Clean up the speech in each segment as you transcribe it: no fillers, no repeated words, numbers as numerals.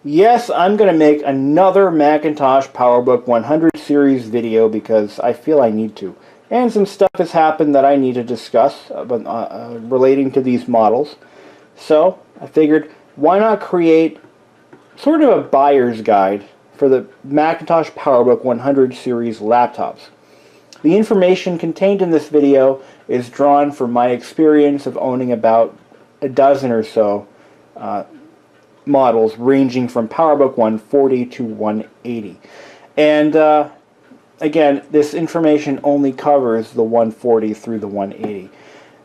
Yes, I'm going to make another Macintosh Powerbook 100 series video because I feel I need to. And some stuff has happened that I need to discuss relating to these models. So, I figured, why not create sort of a buyer's guide for the Macintosh Powerbook 100 series laptops. The information contained in this video is drawn from my experience of owning about a dozen or so models ranging from Powerbook 140 to 180. And again, this information only covers the 140 through the 180.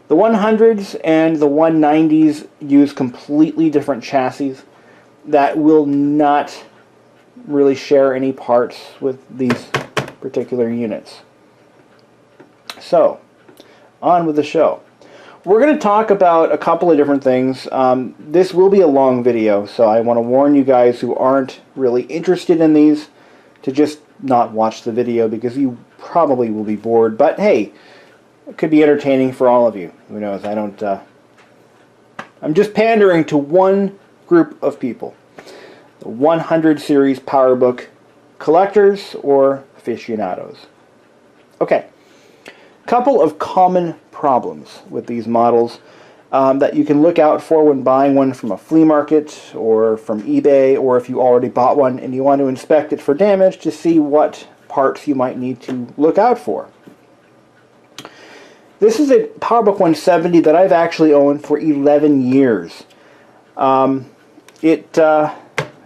The 100s and the 190s use completely different chassis that will not really share any parts with these particular units. So, on with the show. We're going to talk about a couple of different things. This will be a long video, so I want to warn you guys who aren't really interested in these to just not watch the video because you probably will be bored. But hey, it could be entertaining for all of you. Who knows? I'm just pandering to one group of people. The 100 series Powerbook collectors or aficionados. Okay. Couple of common problems with these models that you can look out for when buying one from a flea market or from eBay, or if you already bought one and you want to inspect it for damage to see what parts you might need to look out for. This is a Powerbook 170 that I've actually owned for 11 years. It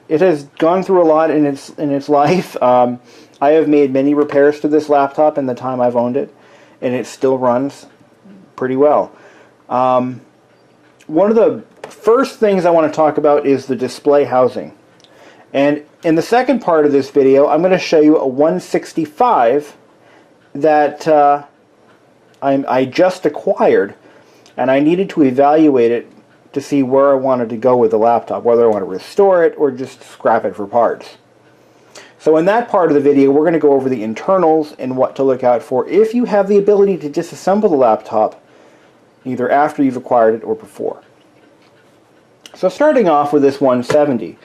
has gone through a lot in its life. I have made many repairs to this laptop in the time I've owned it, and it still runs pretty well. One of the first things I want to talk about is the display housing. And in the second part of this video, I'm going to show you a 165 that I just acquired, and I needed to evaluate it to see where I wanted to go with the laptop, whether I want to restore it or just scrap it for parts. So in that part of the video, we're going to go over the internals and what to look out for if you have the ability to disassemble the laptop, either after you've acquired it or before. So starting off with this 170.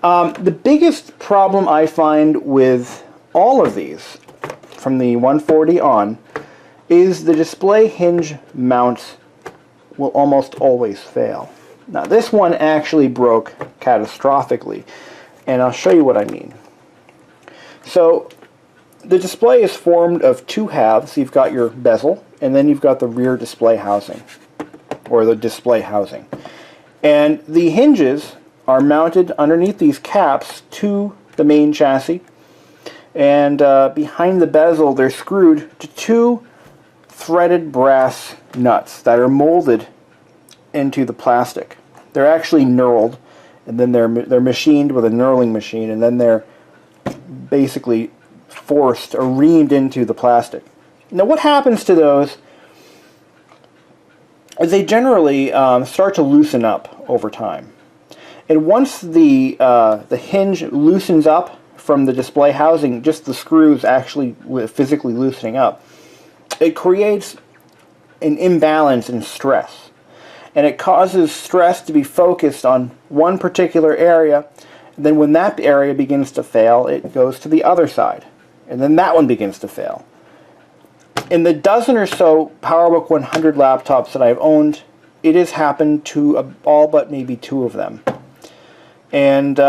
The biggest problem I find with all of these, from the 140 on, is the display hinge mounts will almost always fail. Now this one actually broke catastrophically, and I'll show you what I mean. So the display is formed of two halves. You've got your bezel, and then you've got the rear display housing, or the display housing. And the hinges are mounted underneath these caps to the main chassis, and behind the bezel they're screwed to two threaded brass nuts that are molded into the plastic. They're actually knurled, and then they're machined with a knurling machine, and then they're basically forced or reamed into the plastic. Now what happens to those is they generally start to loosen up over time. And once the hinge loosens up from the display housing, just the screws actually physically loosening up, it creates an imbalance in stress. And it causes stress to be focused on one particular area. And then when that area begins to fail, it goes to the other side. And then that one begins to fail. In the dozen or so Powerbook 100 laptops that I've owned, it has happened to all but maybe two of them. And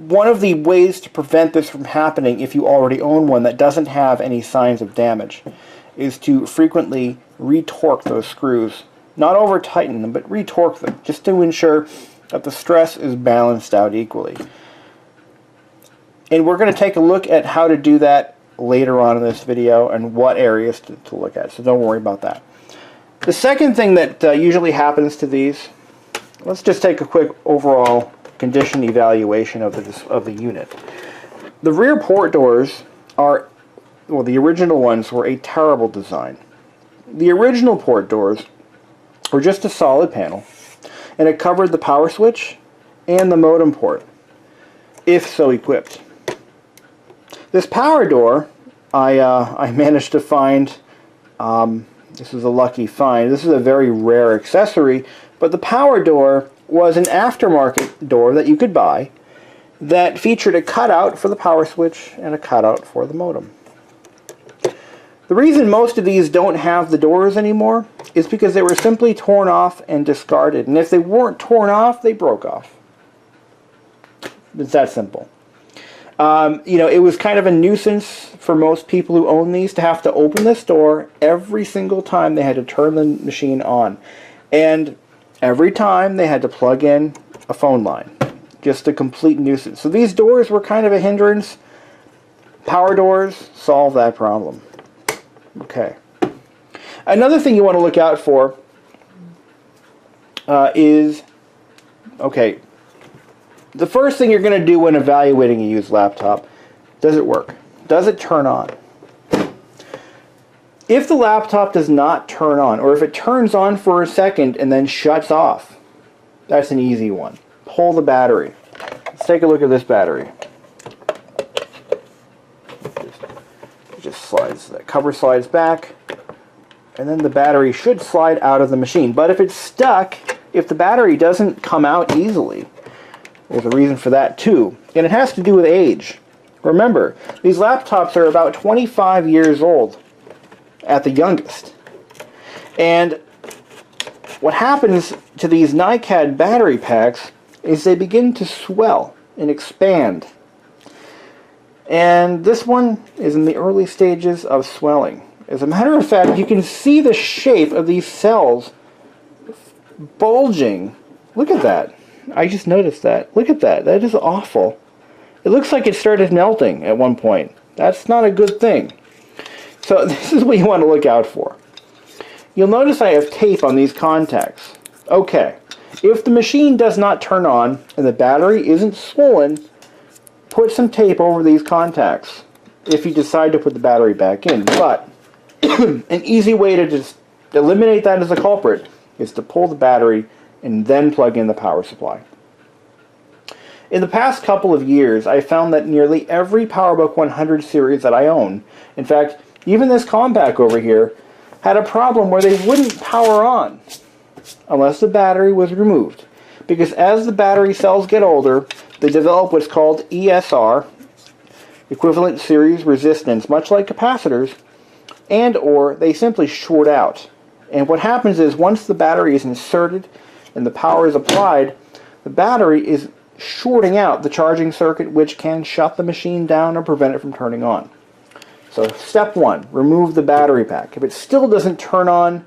one of the ways to prevent this from happening, if you already own one that doesn't have any signs of damage, is to frequently retorque those screws. Not over tighten them, but retorque them, just to ensure that the stress is balanced out equally. And we're going to take a look at how to do that later on in this video and what areas to look at, so don't worry about that. The second thing that usually happens to these, let's just take a quick overall condition evaluation of the unit. The rear port doors are, well, the original ones were a terrible design. The original port doors were just a solid panel, and it covered the power switch and the modem port, if so equipped. This power door, I managed to find, this is a lucky find. This is a very rare accessory, but the power door was an aftermarket door that you could buy that featured a cutout for the power switch and a cutout for the modem. The reason most of these don't have the doors anymore is because they were simply torn off and discarded. And if they weren't torn off, they broke off. It's that simple. You know, it was kind of a nuisance for most people who own these to have to open this door every single time they had to turn the machine on. And every time they had to plug in a phone line. Just a complete nuisance. So these doors were kind of a hindrance. Power doors solve that problem. Okay. Another thing you want to look out for is, okay, the first thing you're going to do when evaluating a used laptop, does it work? Does it turn on? If the laptop does not turn on, or if it turns on for a second and then shuts off, that's an easy one. Pull the battery. Let's take a look at this battery. Just slides, that cover slides back, and then the battery should slide out of the machine. But if it's stuck, if the battery doesn't come out easily, there's a reason for that too. And it has to do with age. Remember, these laptops are about 25 years old at the youngest. And what happens to these NiCad battery packs is they begin to swell and expand. And this one is in the early stages of swelling. As a matter of fact, you can see the shape of these cells bulging. Look at that. I just noticed that. Look at that. That is awful. It looks like it started melting at one point. That's not a good thing. So this is what you want to look out for. You'll notice I have tape on these contacts. Okay. If the machine does not turn on and the battery isn't swollen, put some tape over these contacts if you decide to put the battery back in. But an easy way to just eliminate that as a culprit is to pull the battery and then plug in the power supply. In the past couple of years, I found that nearly every Powerbook 100 series that I own, in fact, even this compact over here, had a problem where they wouldn't power on unless the battery was removed. Because as the battery cells get older, they develop what's called ESR, equivalent series resistance, much like capacitors, and or they simply short out. And what happens is once the battery is inserted and the power is applied, the battery is shorting out the charging circuit, which can shut the machine down or prevent it from turning on. So step one, remove the battery pack. If it still doesn't turn on,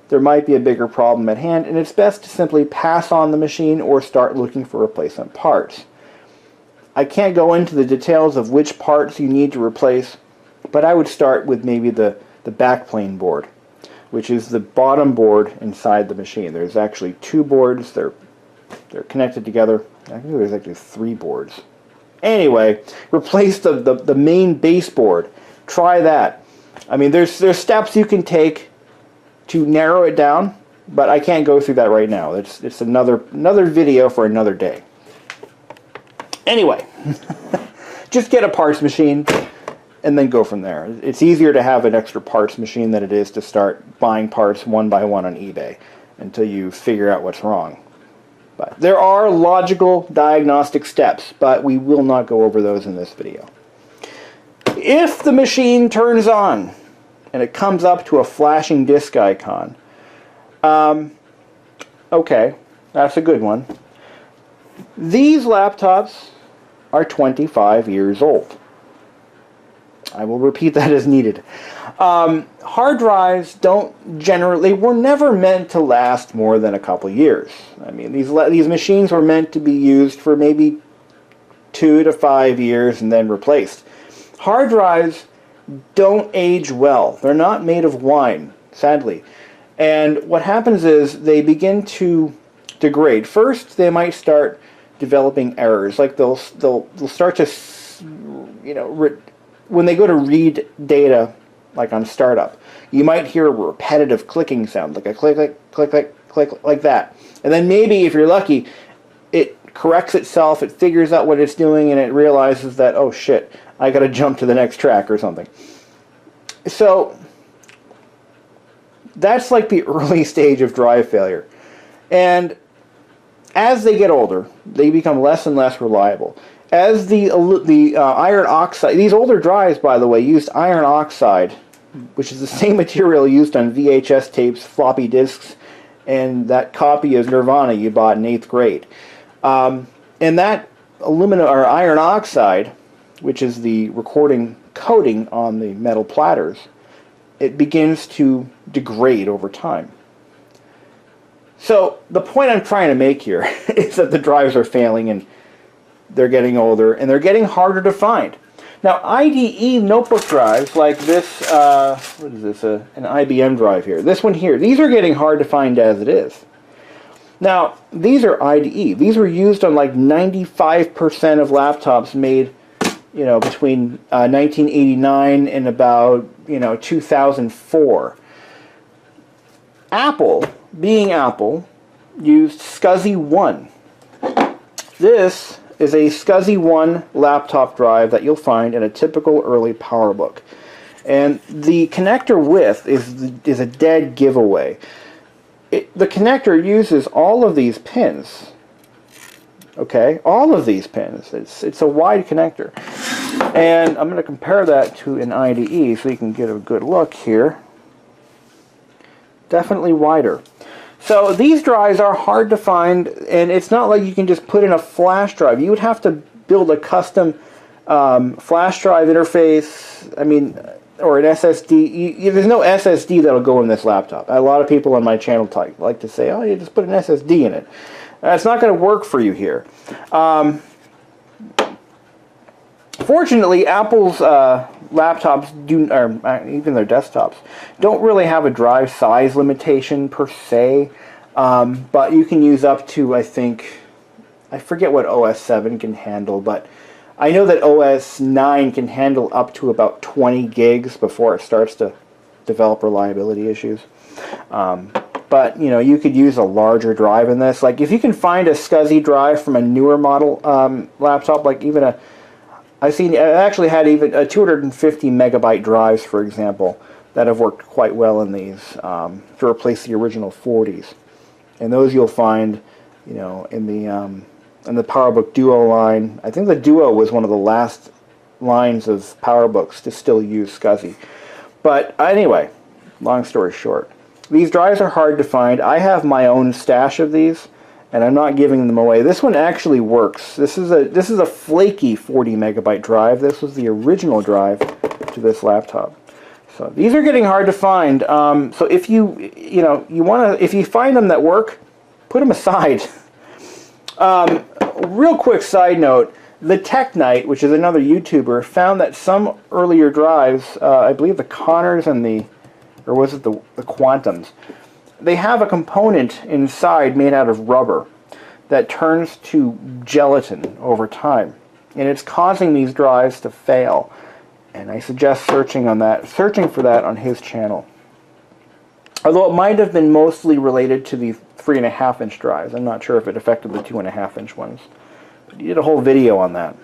there might be a bigger problem at hand, and it's best to simply pass on the machine or start looking for replacement parts. I can't go into the details of which parts you need to replace, but I would start with maybe the backplane board, which is the bottom board inside the machine. There's actually two boards. They're connected together. I think there's actually three boards. Anyway, replace the main baseboard. Try that. I mean, there's steps you can take to narrow it down, but I can't go through that right now. It's another video for another day. Anyway, just get a parts machine and then go from there. It's easier to have an extra parts machine than it is to start buying parts one by one on eBay until you figure out what's wrong. But there are logical diagnostic steps, but we will not go over those in this video. If the machine turns on and it comes up to a flashing disk icon, okay, that's a good one. These laptops are 25 years old. I will repeat that as needed. Hard drives they were never meant to last more than a couple years. I mean, these machines were meant to be used for maybe 2 to 5 years and then replaced. Hard drives don't age well. They're not made of wine, sadly. And what happens is they begin to degrade. First, they might start developing errors. Like they'll start to, when they go to read data, like on startup, you might hear a repetitive clicking sound, like a click, click, click, click, click, like that. And then maybe, if you're lucky, it corrects itself, it figures out what it's doing, and it realizes that, oh shit, I gotta jump to the next track or something. So that's like the early stage of drive failure. And as they get older, they become less and less reliable. As the iron oxide, these older drives, by the way, used iron oxide, which is the same material used on VHS tapes, floppy disks, and that copy of Nirvana you bought in 8th grade. And that aluminum or iron oxide, which is the recording coating on the metal platters, it begins to degrade over time. So the point I'm trying to make here is that the drives are failing and they're getting older and they're getting harder to find. Now IDE notebook drives like this, what is this, an IBM drive here, this one here, these are getting hard to find as it is. Now these are IDE. These were used on like 95% of laptops made, you know, between 1989 and about, you know, 2004. Apple, being Apple, used SCSI 1. This is a SCSI 1 laptop drive that you'll find in a typical early Powerbook. And the connector width is a dead giveaway. The connector uses all of these pins. Okay, all of these pins. It's a wide connector. And I'm going to compare that to an IDE so you can get a good look here. Definitely wider. So these drives are hard to find, and it's not like you can just put in a flash drive. You would have to build a custom flash drive interface, I mean, or an SSD. There's no SSD that'll go in this laptop. A lot of people on my channel like to say, oh, you just put an SSD in it. It's not going to work for you here. Fortunately, Apple's laptops or even their desktops don't really have a drive size limitation per se, but you can use up to, I think, I forget what OS 7 can handle, but I know that OS 9 can handle up to about 20 gigs before it starts to develop reliability issues. But you know, you could use a larger drive in this. Like if you can find a SCSI drive from a newer model laptop, like even a I actually had even a 250 megabyte drives, for example, that have worked quite well in these to replace the original 40s. And those you'll find, you know, in the Powerbook Duo line. I think the Duo was one of the last lines of Powerbooks to still use SCSI. But anyway, long story short, these drives are hard to find. I have my own stash of these, and I'm not giving them away. This one actually works. This is a flaky 40 megabyte drive. This was the original drive to this laptop. So these are getting hard to find. So if if you find them that work, put them aside. Real quick side note: the Tech Knight, which is another YouTuber, found that some earlier drives, I believe the Connors and the Quantums, they have a component inside made out of rubber that turns to gelatin over time, and it's causing these drives to fail. And I suggest searching for that on his channel. Although it might have been mostly related to the 3.5-inch drives. I'm not sure if it affected the 2.5-inch ones. But he did a whole video on that.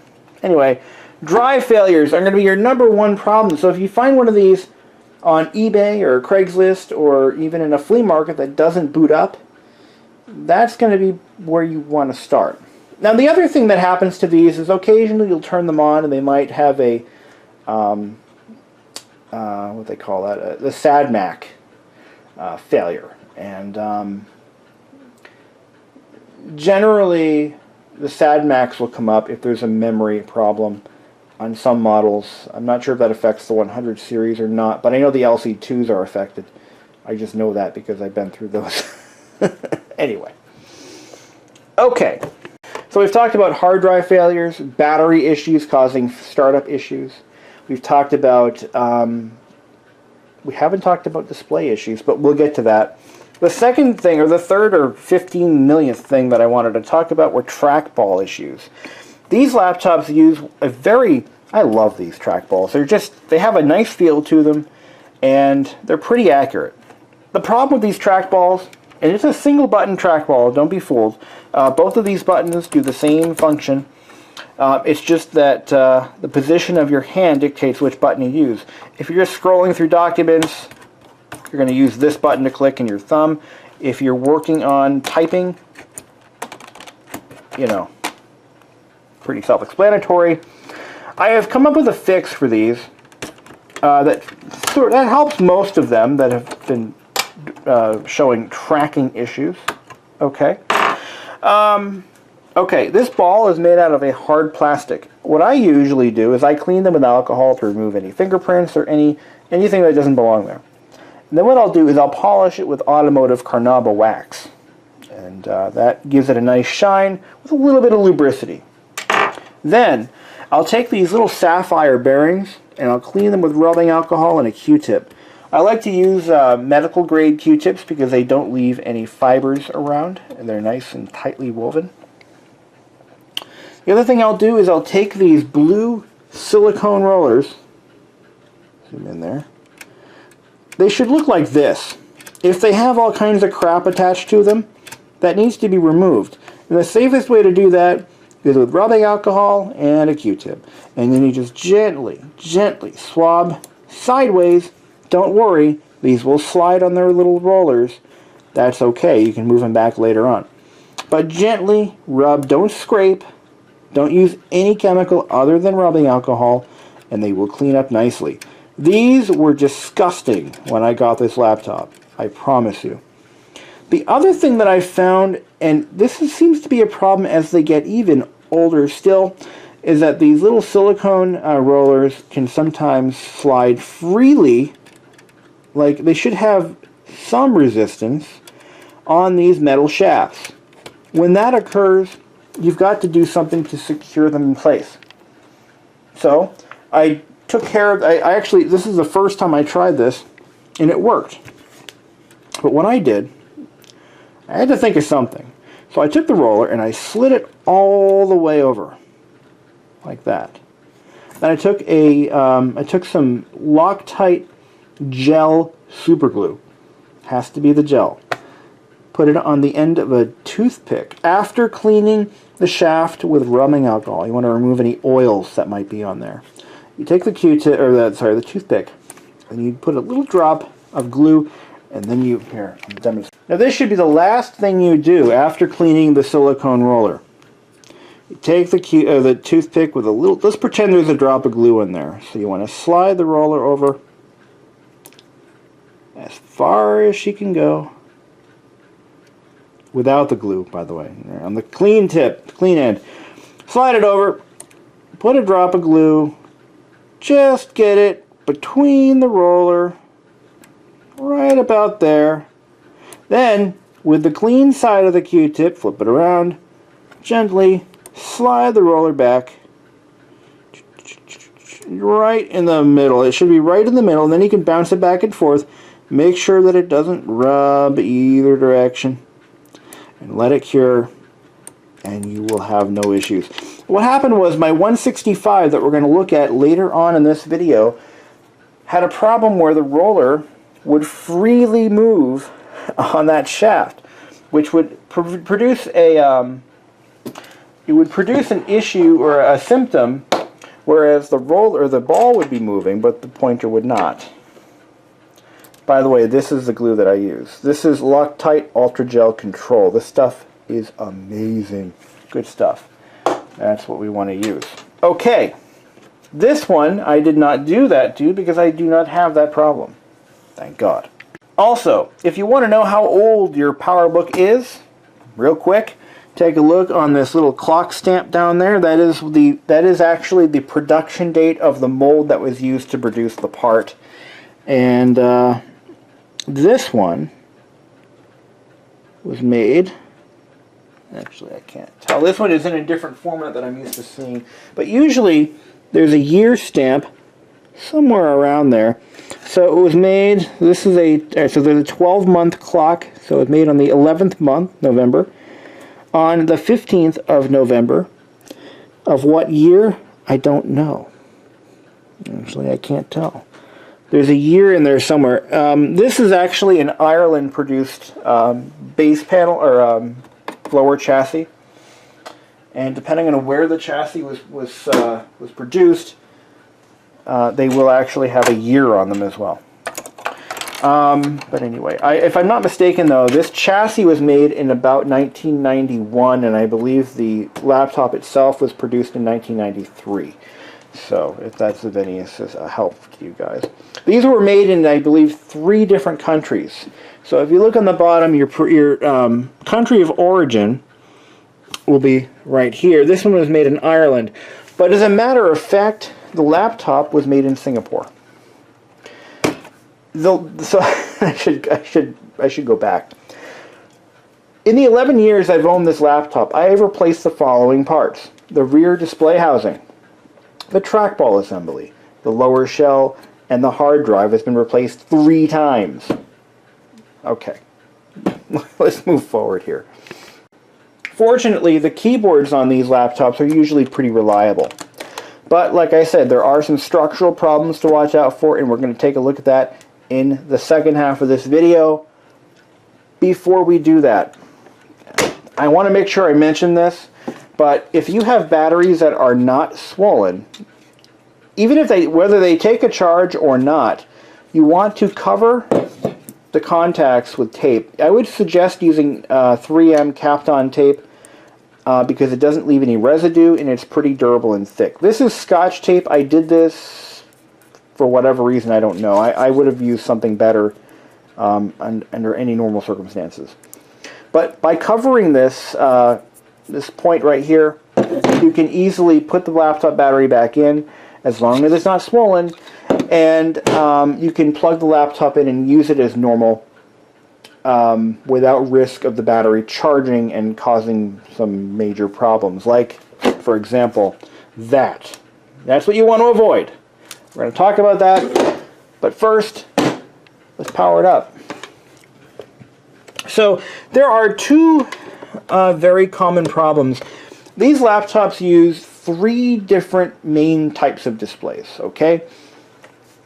Anyway, drive failures are going to be your #1 problem. So if you find one of these on eBay or Craigslist or even in a flea market that doesn't boot up, that's going to be where you want to start. Now the other thing that happens to these is occasionally you'll turn them on and they might have a what they call that, the SADMAC failure. And generally the SADMACs will come up if there's a memory problem on some models. I'm not sure if that affects the 100 series or not, but I know the LC2s are affected. I just know that because I've been through those. Anyway. Okay. So we've talked about hard drive failures, battery issues causing startup issues. We've talked about, we haven't talked about display issues, but we'll get to that. The second thing, or the third or 15 millionth thing that I wanted to talk about were trackball issues. These laptops use I love these trackballs. They have a nice feel to them, and they're pretty accurate. The problem with these trackballs, and it's a single button trackball, don't be fooled. Both of these buttons do the same function. It's just that the position of your hand dictates which button you use. If you're just scrolling through documents, you're going to use this button to click and your thumb. If you're working on typing, you know, pretty self-explanatory. I have come up with a fix for these that helps most of them that have been showing tracking issues. Okay. Okay, this ball is made out of a hard plastic. What I usually do is I clean them with alcohol to remove any fingerprints or anything that doesn't belong there. And then what I'll do is I'll polish it with automotive carnauba wax. And that gives it a nice shine with a little bit of lubricity. Then I'll take these little sapphire bearings and I'll clean them with rubbing alcohol and a Q-tip. I like to use medical grade Q-tips because they don't leave any fibers around and they're nice and tightly woven. The other thing I'll do is I'll take these blue silicone rollers, zoom in there, they should look like this. If they have all kinds of crap attached to them, that needs to be removed. And the safest way to do that is with rubbing alcohol and a Q-tip. And then you just gently swab sideways. Don't worry, these will slide on their little rollers. That's okay, you can move them back later on. But gently rub, don't scrape, don't use any chemical other than rubbing alcohol, and they will clean up nicely. These were disgusting when I got this laptop, I promise you. The other thing that I found, and seems to be a problem as they get even older still, is that these little silicone rollers can sometimes slide freely. Like, they should have some resistance on these metal shafts. When that occurs, you've got to do something to secure them in place. So, I took care of, I actually, this is the first time I tried this, and it worked. But what I did, I had to think of something. So I took the roller and I slid it all the way over, like that. Then I took some Loctite gel super glue. Has to be the gel. Put it on the end of a toothpick. After cleaning the shaft with rubbing alcohol, you want to remove any oils that might be on there. You take the Q-tip, or the toothpick, and you put a little drop of glue, and then here, I'll demonstrate. Now this should be the last thing you do after cleaning the silicone roller. You take the toothpick with a little, let's pretend there's a drop of glue in there. So you want to slide the roller over as far as she can go. Without the glue, by the way. On the clean tip, clean end. Slide it over, put a drop of glue, just get it between the roller, right about there. Then, with the clean side of the Q-tip, flip it around, gently slide the roller back, right in the middle. It should be right in the middle, and then you can bounce it back and forth. Make sure that it doesn't rub either direction, and let it cure, and you will have no issues. What happened was my 165 that we're going to look at later on in this video had a problem where the roller would freely move on that shaft, which would produce an issue or a symptom, whereas the ball would be moving, but the pointer would not. By the way, this is the glue that I use. This is Loctite Ultra Gel Control. This stuff is amazing. Good stuff. That's what we want to use. Okay, this one I did not do that to because I do not have that problem. Thank God. Also, if you want to know how old your Powerbook is, real quick, take a look on this little clock stamp down there. That is actually the production date of the mold that was used to produce the part. And this one was made, actually I can't tell, this one is in a different format that I'm used to seeing, but usually there's a year stamp somewhere around there. So it was made, this is so there's a 12-month clock, so it was made on the 11th month, November. On the 15th of November, of what year, I don't know. Actually, I can't tell. There's a year in there somewhere. This is actually an Ireland-produced base panel, or blower chassis. And depending on where the chassis was produced, they will actually have a year on them as well. But anyway, if I'm not mistaken though, this chassis was made in about 1991, and I believe the laptop itself was produced in 1993. So, if that's of any help to you guys. These were made in, I believe, 3 different countries. So if you look on the bottom, your country of origin will be right here. This one was made in Ireland. But as a matter of fact, the laptop was made in Singapore. So I should go back. In the 11 years I've owned this laptop, I have replaced the following parts: the rear display housing, the trackball assembly, the lower shell, and the hard drive has been replaced 3 times. Okay, let's move forward here. Fortunately, the keyboards on these laptops are usually pretty reliable. But like I said, there are some structural problems to watch out for, and we're going to take a look at that in the second half of this video. Before we do that, I want to make sure I mention this, but if you have batteries that are not swollen, even if whether they take a charge or not, you want to cover the contacts with tape. I would suggest using 3M Kapton tape because it doesn't leave any residue and it's pretty durable and thick. This is Scotch tape. I did this for whatever reason, I don't know. I would have used something better under any normal circumstances. But by covering this, this point right here, you can easily put the laptop battery back in as long as it's not swollen, and you can plug the laptop in and use it as normal without risk of the battery charging and causing some major problems, like, for example, that. That's what you want to avoid. We're going to talk about that, but first, let's power it up. So, there are 2 very common problems. These laptops use 3 different main types of displays, okay?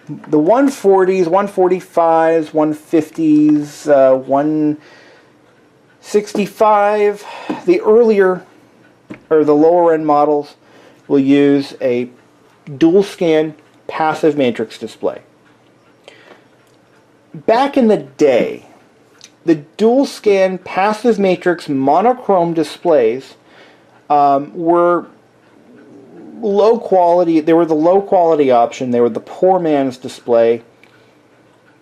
The 140s, 145s, 150s, 165, the earlier, or the lower end models will use a dual scan passive matrix display. Back in the day, the dual scan passive matrix monochrome displays were low quality. They were the low quality option. They were the poor man's display,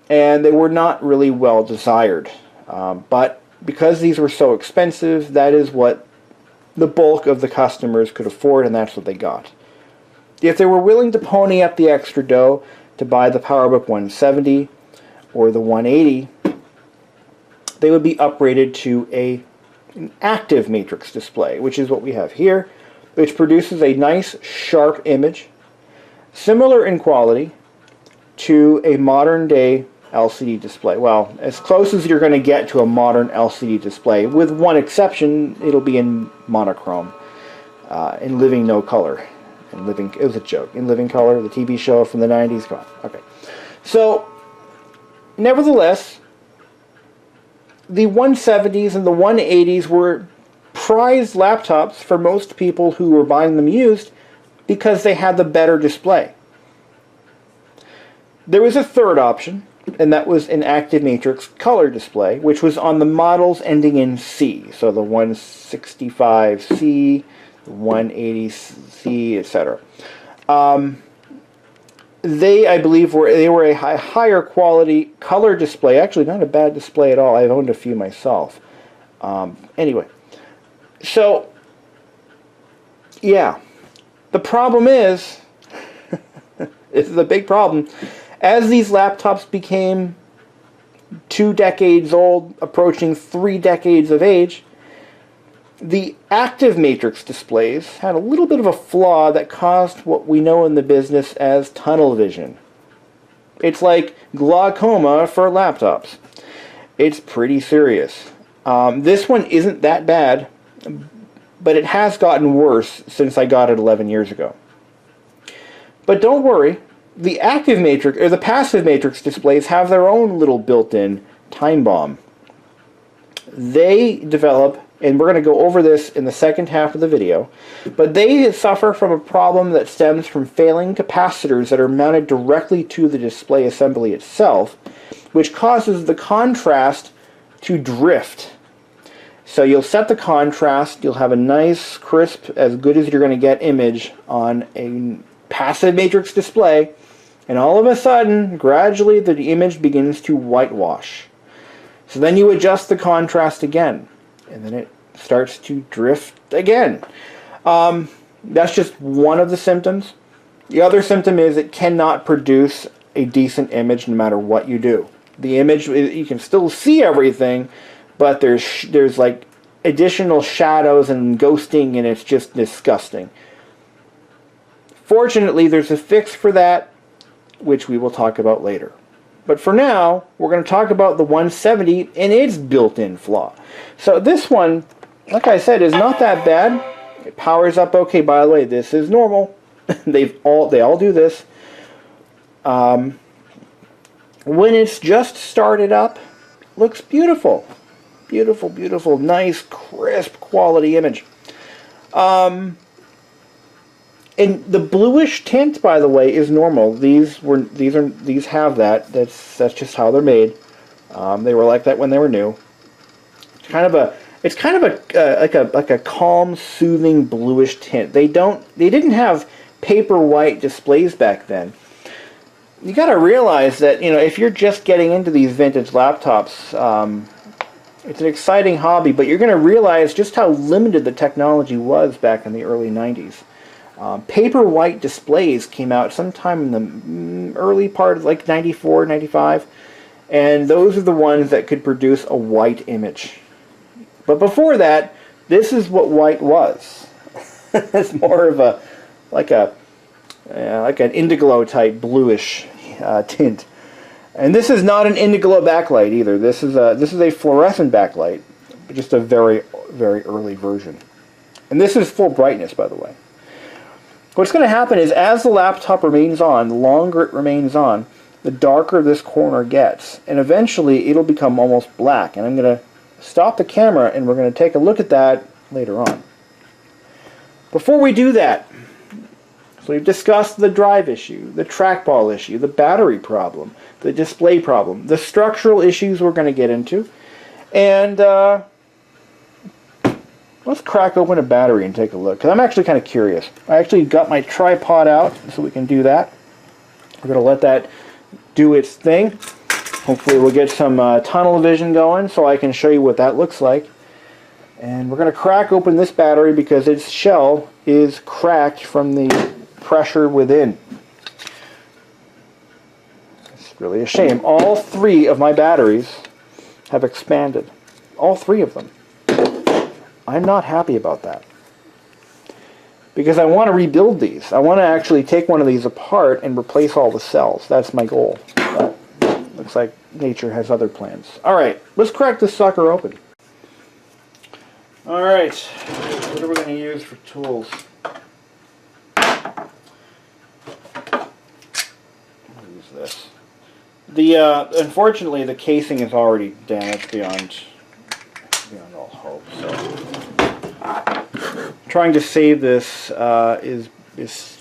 and they were not really well desired. But because these were so expensive, that is what the bulk of the customers could afford, and that's what they got. If they were willing to pony up the extra dough to buy the Powerbook 170 or the 180, they would be upgraded to an active matrix display, which is what we have here, which produces a nice sharp image, similar in quality to a modern day LCD display. Well, as close as you're going to get to a modern LCD display, with one exception. It'll be in monochrome, in living no color. It was a joke. In Living Color, the TV show from the 90s. Come on. Okay. So, nevertheless, the 170s and the 180s were prized laptops for most people who were buying them used because they had the better display. There was a third option, and that was an active matrix color display, which was on the models ending in C. So the 165C, the 180C, etc. They, I believe, were a higher quality color display. Actually, not a bad display at all. I've owned a few myself. Anyway, so yeah, the problem is, this is a big problem. As these laptops became 2 decades old, approaching 3 decades of age, the active matrix displays had a little bit of a flaw that caused what we know in the business as tunnel vision. It's like glaucoma for laptops. It's pretty serious. This one isn't that bad, but it has gotten worse since I got it 11 years ago. But don't worry, the active matrix, or the passive matrix displays have their own little built-in time bomb. They develop, and we're going to go over this in the second half of the video, but they suffer from a problem that stems from failing capacitors that are mounted directly to the display assembly itself, which causes the contrast to drift. So you'll set the contrast, you'll have a nice, crisp, as good as you're going to get image on a passive matrix display, and all of a sudden, gradually, the image begins to whitewash. So then you adjust the contrast again, and then it starts to drift again. That's just one of the symptoms. The other symptom is it cannot produce a decent image no matter what you do. The image, you can still see everything, but there's like additional shadows and ghosting, and it's just disgusting. Fortunately, there's a fix for that, which we will talk about later. But for now, we're going to talk about the 170 and its built-in flaw. So this one, like I said, is not that bad. It powers up okay. By the way, this is normal. They all do this. When it's just started up, looks beautiful. Beautiful, beautiful, nice, crisp quality image. And the bluish tint, by the way, is normal. These have that. That's just how they're made. They were like that when they were new. It's kind of a calm, soothing bluish tint. They didn't have paper white displays back then. You got to realize that, you know, if you're just getting into these vintage laptops, it's an exciting hobby, but you're going to realize just how limited the technology was back in the early 90s. Paper white displays came out sometime in the early part of like 94, 95, and those are the ones that could produce a white image. But before that, this is what white was. It's more of a like an indigo type bluish tint. And this is not an indigo backlight either. This is a fluorescent backlight, just a very, very early version. And this is full brightness, by the way. What's going to happen is as the laptop remains on, the longer it remains on, the darker this corner gets. And eventually it'll become almost black. And I'm going to stop the camera and we're going to take a look at that later on. Before we do that, so we've discussed the drive issue, the trackball issue, the battery problem, the display problem, the structural issues we're going to get into, and let's crack open a battery and take a look, because I'm actually kind of curious. I actually got my tripod out so we can do that. We're going to let that do its thing. Hopefully we'll get some tunnel vision going so I can show you what that looks like. And we're going to crack open this battery because its shell is cracked from the pressure within. It's really a shame. All three of my batteries have expanded. All three of them. I'm not happy about that. Because I want to rebuild these. I want to actually take one of these apart and replace all the cells. That's my goal. But looks like nature has other plans. Alright, let's crack this sucker open. Alright, what are we going to use for tools? Use this. Unfortunately, the casing is already damaged beyond all hope. So, trying to save this is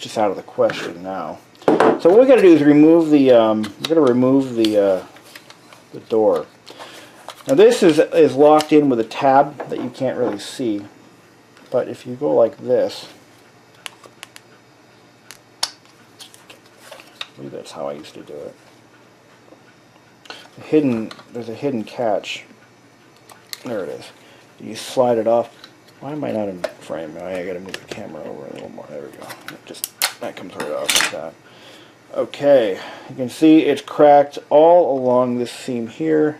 just out of the question now. So what we got to do is remove the. We're going to remove the door. Now this is locked in with a tab that you can't really see, but if you go like this, I believe that's how I used to do it. There's a hidden catch. There it is. You slide it off. Why am I not in frame? I gotta move the camera over a little more. There we go. That comes right off like that. Okay, you can see it's cracked all along this seam here.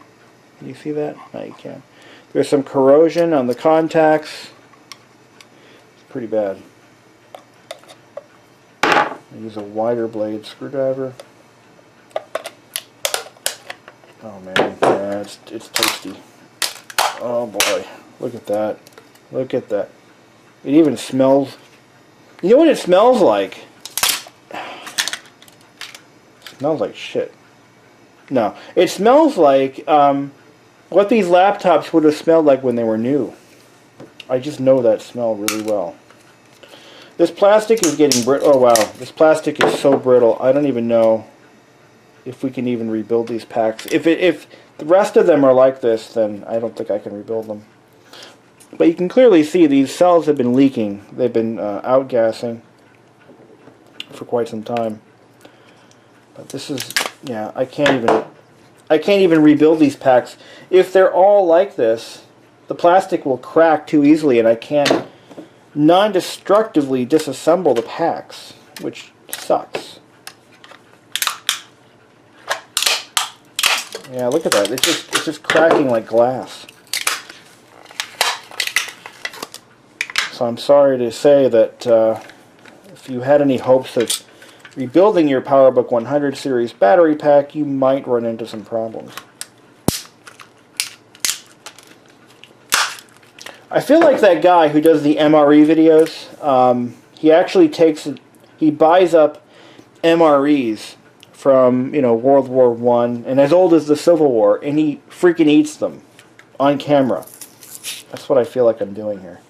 Can you see that? No, you can't. There's some corrosion on the contacts. It's pretty bad. I use a wider blade screwdriver. Oh man, yeah, it's tasty. Oh boy, look at that. Look at that. It even smells. You know what it smells like? It smells like shit. No, it smells like what these laptops would have smelled like when they were new. I just know that smell really well. This plastic is getting brittle. Oh wow, this plastic is so brittle. I don't even know if we can even rebuild these packs. If the rest of them are like this, then I don't think I can rebuild them. But you can clearly see these cells have been leaking. They've been outgassing for quite some time. But this is, yeah, I can't even rebuild these packs. If they're all like this, the plastic will crack too easily, and I can't non-destructively disassemble the packs, which sucks. Yeah, look at that. It's just cracking like glass. So I'm sorry to say that if you had any hopes of rebuilding your Powerbook 100 series battery pack, you might run into some problems. I feel like that guy who does the MRE videos. He actually he buys up MREs from, you know, World War I and as old as the Civil War, and he freaking eats them on camera. That's what I feel like I'm doing here.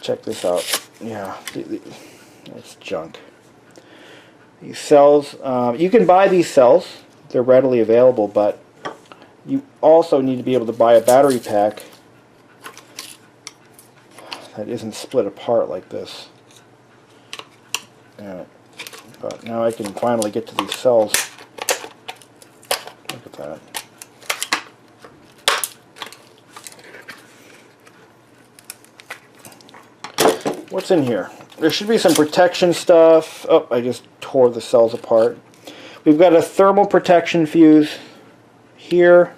Check this out. Yeah, it's junk. These cells, you can buy these cells. They're readily available, but you also need to be able to buy a battery pack that isn't split apart like this. Yeah, but now I can finally get to these cells. Look at that. What's in here? There should be some protection stuff. Oh, I just tore the cells apart. We've got a thermal protection fuse here.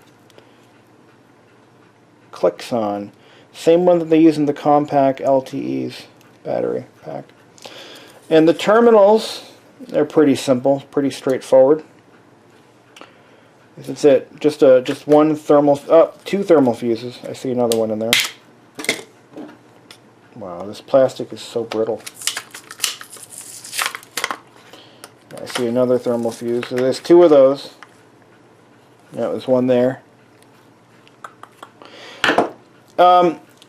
Clicks on. Same one that they use in the compact LTE's battery pack. And the terminals, they're pretty simple, pretty straightforward. That's it. Just one thermal, two thermal fuses. I see another one in there. Wow, this plastic is so brittle. I see another thermal fuse. So there's two of those. Yeah, there's one there.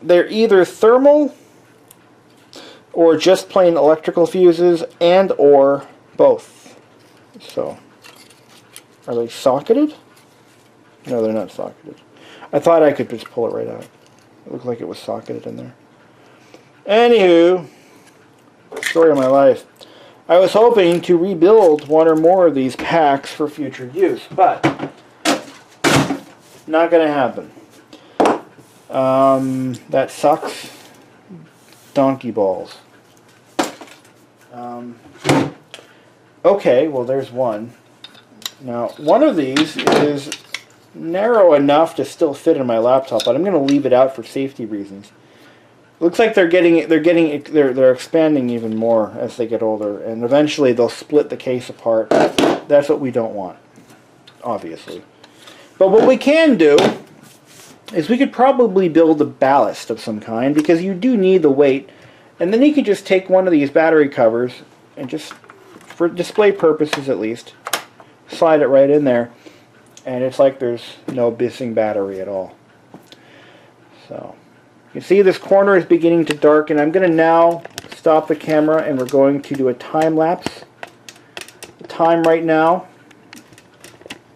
They're either thermal or just plain electrical fuses, and or both. So, are they socketed? No, they're not socketed. I thought I could just pull it right out. It looked like it was socketed in there. Anywho, story of my life. I was hoping to rebuild one or more of these packs for future use, but not going to happen. That sucks. Donkey balls. Okay, well there's one. Now, one of these is narrow enough to still fit in my laptop, but I'm going to leave it out for safety reasons. Looks like they're expanding even more as they get older, and eventually they'll split the case apart. That's what we don't want, obviously. But what we can do is we could probably build a ballast of some kind, because you do need the weight, and then you could just take one of these battery covers and just, for display purposes at least, slide it right in there, and it's like there's no missing battery at all. So you can see this corner is beginning to darken. I'm going to now stop the camera and we're going to do a time lapse. The time right now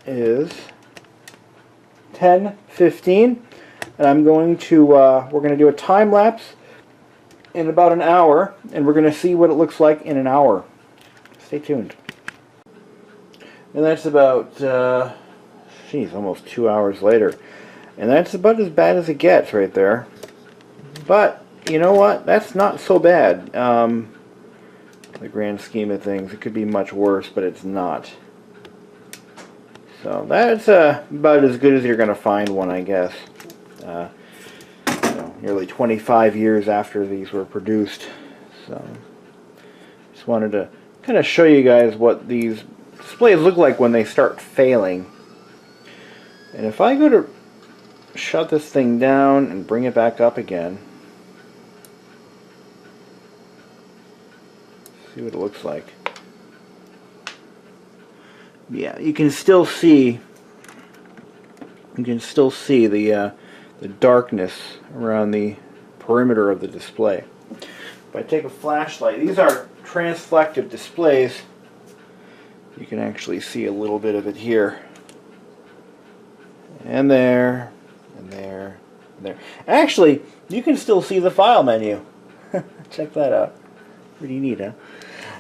is 10:15, and I'm going to we're going to do a time lapse in about an hour, and we're going to see what it looks like in an hour. Stay tuned. And that's about almost 2 hours later, and that's about as bad as it gets right there. But you know what? That's not so bad. The grand scheme of things, it could be much worse, but it's not. So that's about as good as you're going to find one, I guess. Nearly 25 years after these were produced. So just wanted to kind of show you guys what these displays look like when they start failing. And if I go to shut this thing down and bring it back up again, see what it looks like. Yeah, you can still see the darkness around the perimeter of the display. If I take a flashlight, these are transflective displays, You can actually see a little bit of it here. And there, and there, and there. Actually, you can still see the file menu. Check that out. Pretty neat, huh?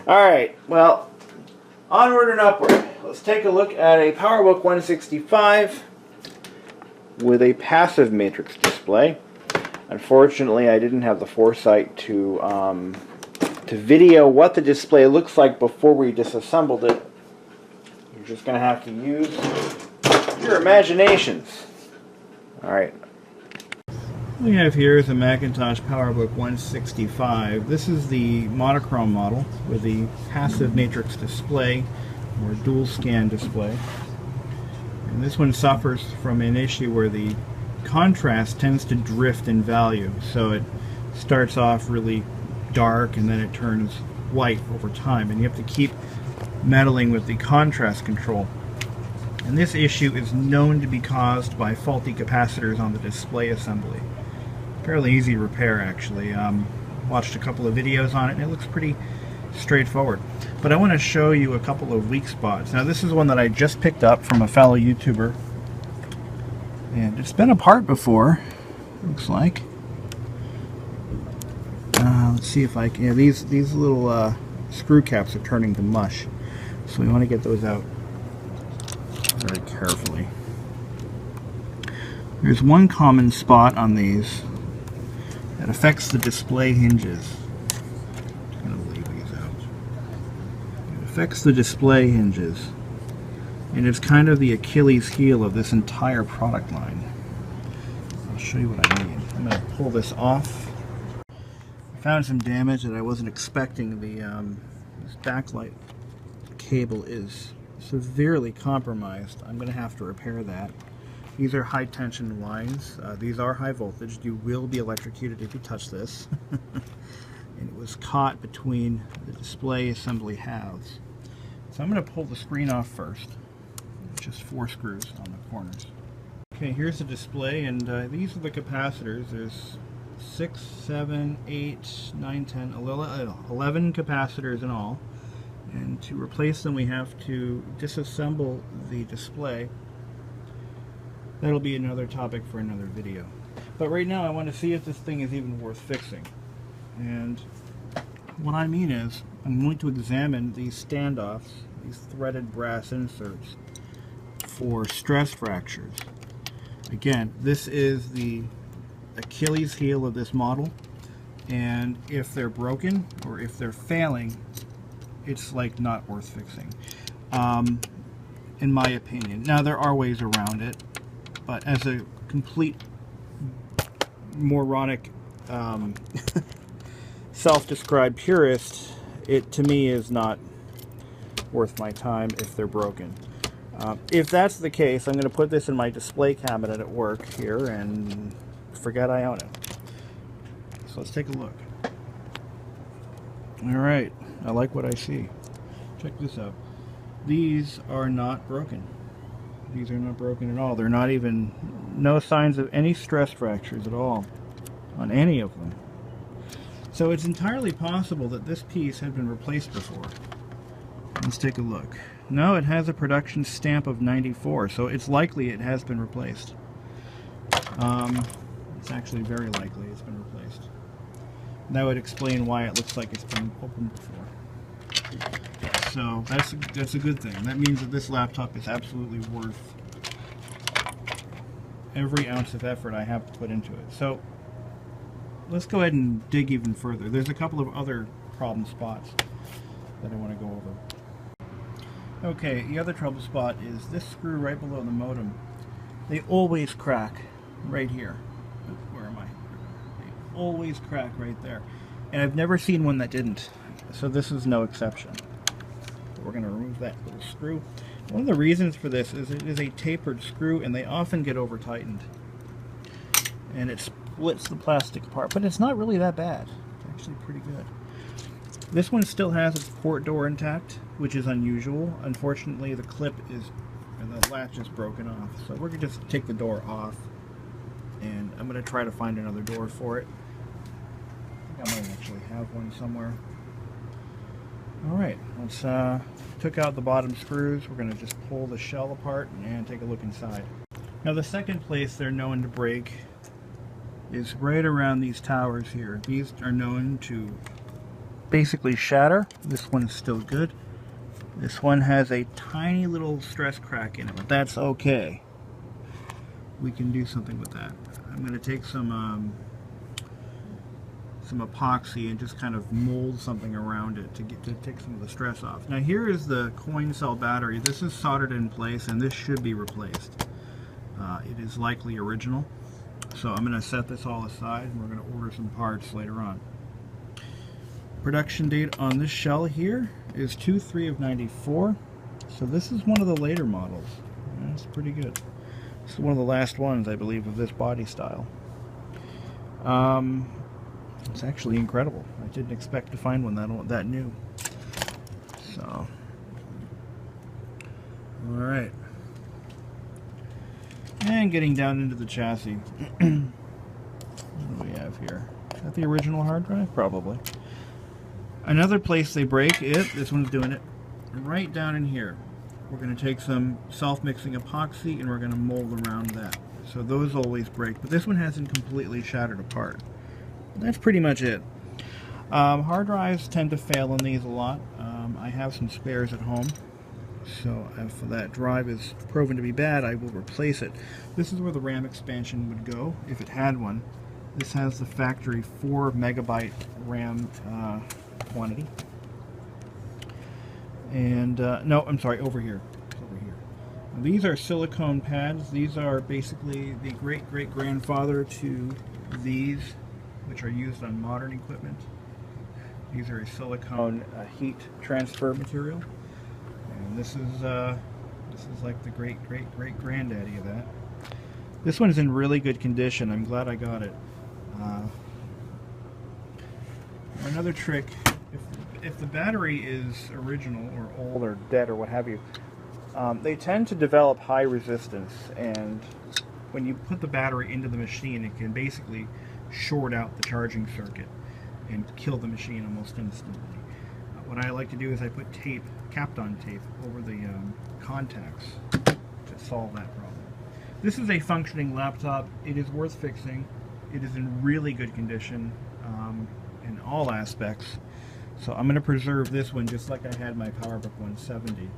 Alright, well, onward and upward. Let's take a look at a Powerbook 165 with a passive matrix display. Unfortunately, I didn't have the foresight to video what the display looks like before we disassembled it. You're just going to have to use your imaginations. Alright. What we have here is a Macintosh Powerbook 165. This is the monochrome model with the passive matrix display or dual scan display. And this one suffers from an issue where the contrast tends to drift in value. So it starts off really dark and then it turns white over time, and you have to keep meddling with the contrast control. And this issue is known to be caused by faulty capacitors on the display assembly. Fairly easy repair, actually. Watched a couple of videos on it and it looks pretty straightforward. But I want to show you a couple of weak spots. Now this is one that I just picked up from a fellow YouTuber, and it's been apart before, looks like. Let's see if I can. Yeah, these little screw caps are turning to mush, so we want to get those out very carefully. There's one common spot on these that affects the display hinges. I'm going to leave these out. It affects the display hinges, and it's kind of the Achilles heel of this entire product line. I'll show you what I mean. I'm going to pull this off. I found some damage that I wasn't expecting. This backlight cable is severely compromised. I'm going to have to repair that. These are high tension lines. These are high voltage. You will be electrocuted if you touch this. And it was caught between the display assembly halves. So I'm going to pull the screen off first. Just 4 screws on the corners. Okay, here's the display, and these are the capacitors. There's 6, 7, 8, 9, 10, 11 capacitors in all. And to replace them we have to disassemble the display. That'll be another topic for another video. But right now I want to see if this thing is even worth fixing. And what I mean is, I'm going to examine these standoffs, these threaded brass inserts, for stress fractures. Again, this is the Achilles heel of this model, and if they're broken or if they're failing, it's like not worth fixing, in my opinion. Now there are ways around it, but as a complete moronic self-described purist, it to me is not worth my time if they're broken. If that's the case, I'm going to put this in my display cabinet at work here and forget I own it. So let's take a look. Alright, I like what I see. Check this out. These are not broken. These are not broken at all. They're not even, no signs of any stress fractures at all on any of them. So it's entirely possible that this piece had been replaced before. Let's take a look. No, it has a production stamp of 94, so it's likely it has been replaced. It's actually very likely it's been replaced. That would explain why it looks like it's been opened before. So that's a good thing. That means that this laptop is absolutely worth every ounce of effort I have to put into it. So let's go ahead and dig even further. There's a couple of other problem spots that I want to go over. Okay, the other trouble spot is this screw right below the modem. They always crack right here. Where am I? They always crack right there. And I've never seen one that didn't. So this is no exception. We're going to remove that little screw. One of the reasons for this is it is a tapered screw and they often get over tightened. And it splits the plastic apart, but it's not really that bad. It's actually pretty good. This one still has its port door intact, which is unusual. Unfortunately, the clip is, or the latch is broken off. So we're going to just take the door off, and I'm going to try to find another door for it. I think I might actually have one somewhere. Alright, let's took out the bottom screws. We're going to just pull the shell apart and take a look inside. Now the second place they're known to break is right around these towers here. These are known to basically shatter. This one's still good. This one has a tiny little stress crack in it, but that's okay. We can do something with that. I'm going to take some epoxy and just kind of mold something around it to take some of the stress off. Now here is the coin cell battery. This is soldered in place and this should be replaced. It is likely original. So I'm going to set this all aside and we're going to order some parts later on. Production date on this shell here is 2/3 of 94. So this is one of the later models. That's pretty good. This is one of the last ones, I believe, of this body style. It's actually incredible. I didn't expect to find one that new. So, all right. And getting down into the chassis. What do we have here? Is that the original hard drive? Probably. Another place they break it, this one's doing it, right down in here. We're going to take some self-mixing epoxy and we're going to mold around that. So those always break, but this one hasn't completely shattered apart. That's pretty much it. Hard drives tend to fail in these a lot. I have some spares at home. So if that drive is proven to be bad, I will replace it. This is where the RAM expansion would go, if it had one. This has the factory 4 megabyte RAM quantity. And, no, I'm sorry, over here. Over here. Now, these are silicone pads. These are basically the great-great-grandfather to these, which are used on modern equipment. These are a silicone heat transfer material. And this is like the great-great-great-granddaddy of that. This one is in really good condition. I'm glad I got it. Another trick, if the battery is original or old or dead or what have you, they tend to develop high resistance, and when you put the battery into the machine, it can basically short out the charging circuit and kill the machine almost instantly. What I like to do is I put tape, Kapton tape, over the contacts to solve that problem. This is a functioning laptop. It is worth fixing. It is in really good condition in all aspects. So I'm going to preserve this one just like I had my Powerbook 170.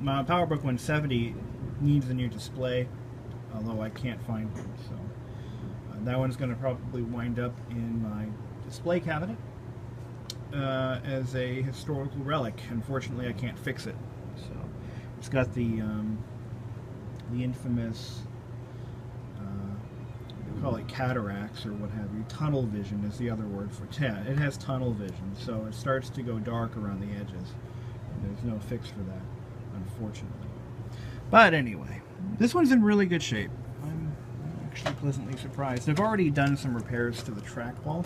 My Powerbook 170 needs a new display, although I can't find one. So that one's going to probably wind up in my display cabinet as a historical relic. Unfortunately, I can't fix it. So it's got the infamous, we call it cataracts or what have you. Tunnel vision is the other word for it. It has tunnel vision, so it starts to go dark around the edges. And there's no fix for that, unfortunately. But anyway, this one's in really good shape. I'm actually pleasantly surprised. I've already done some repairs to the trackball.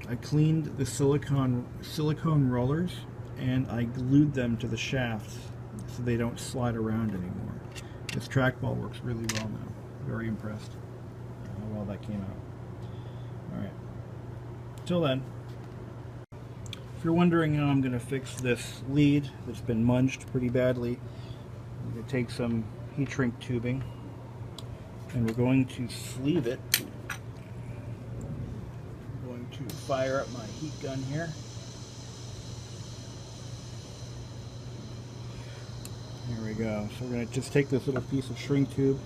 I cleaned the silicone rollers and I glued them to the shafts so they don't slide around anymore. This trackball works really well now. Very impressed how well that came out. Alright. Till then, if you're wondering how I'm going to fix this lead that's been munged pretty badly, I'm going to take some heat shrink tubing and we're going to sleeve it. I'm going to fire up my heat gun here. Here we go. So we're going to just take this little piece of shrink tube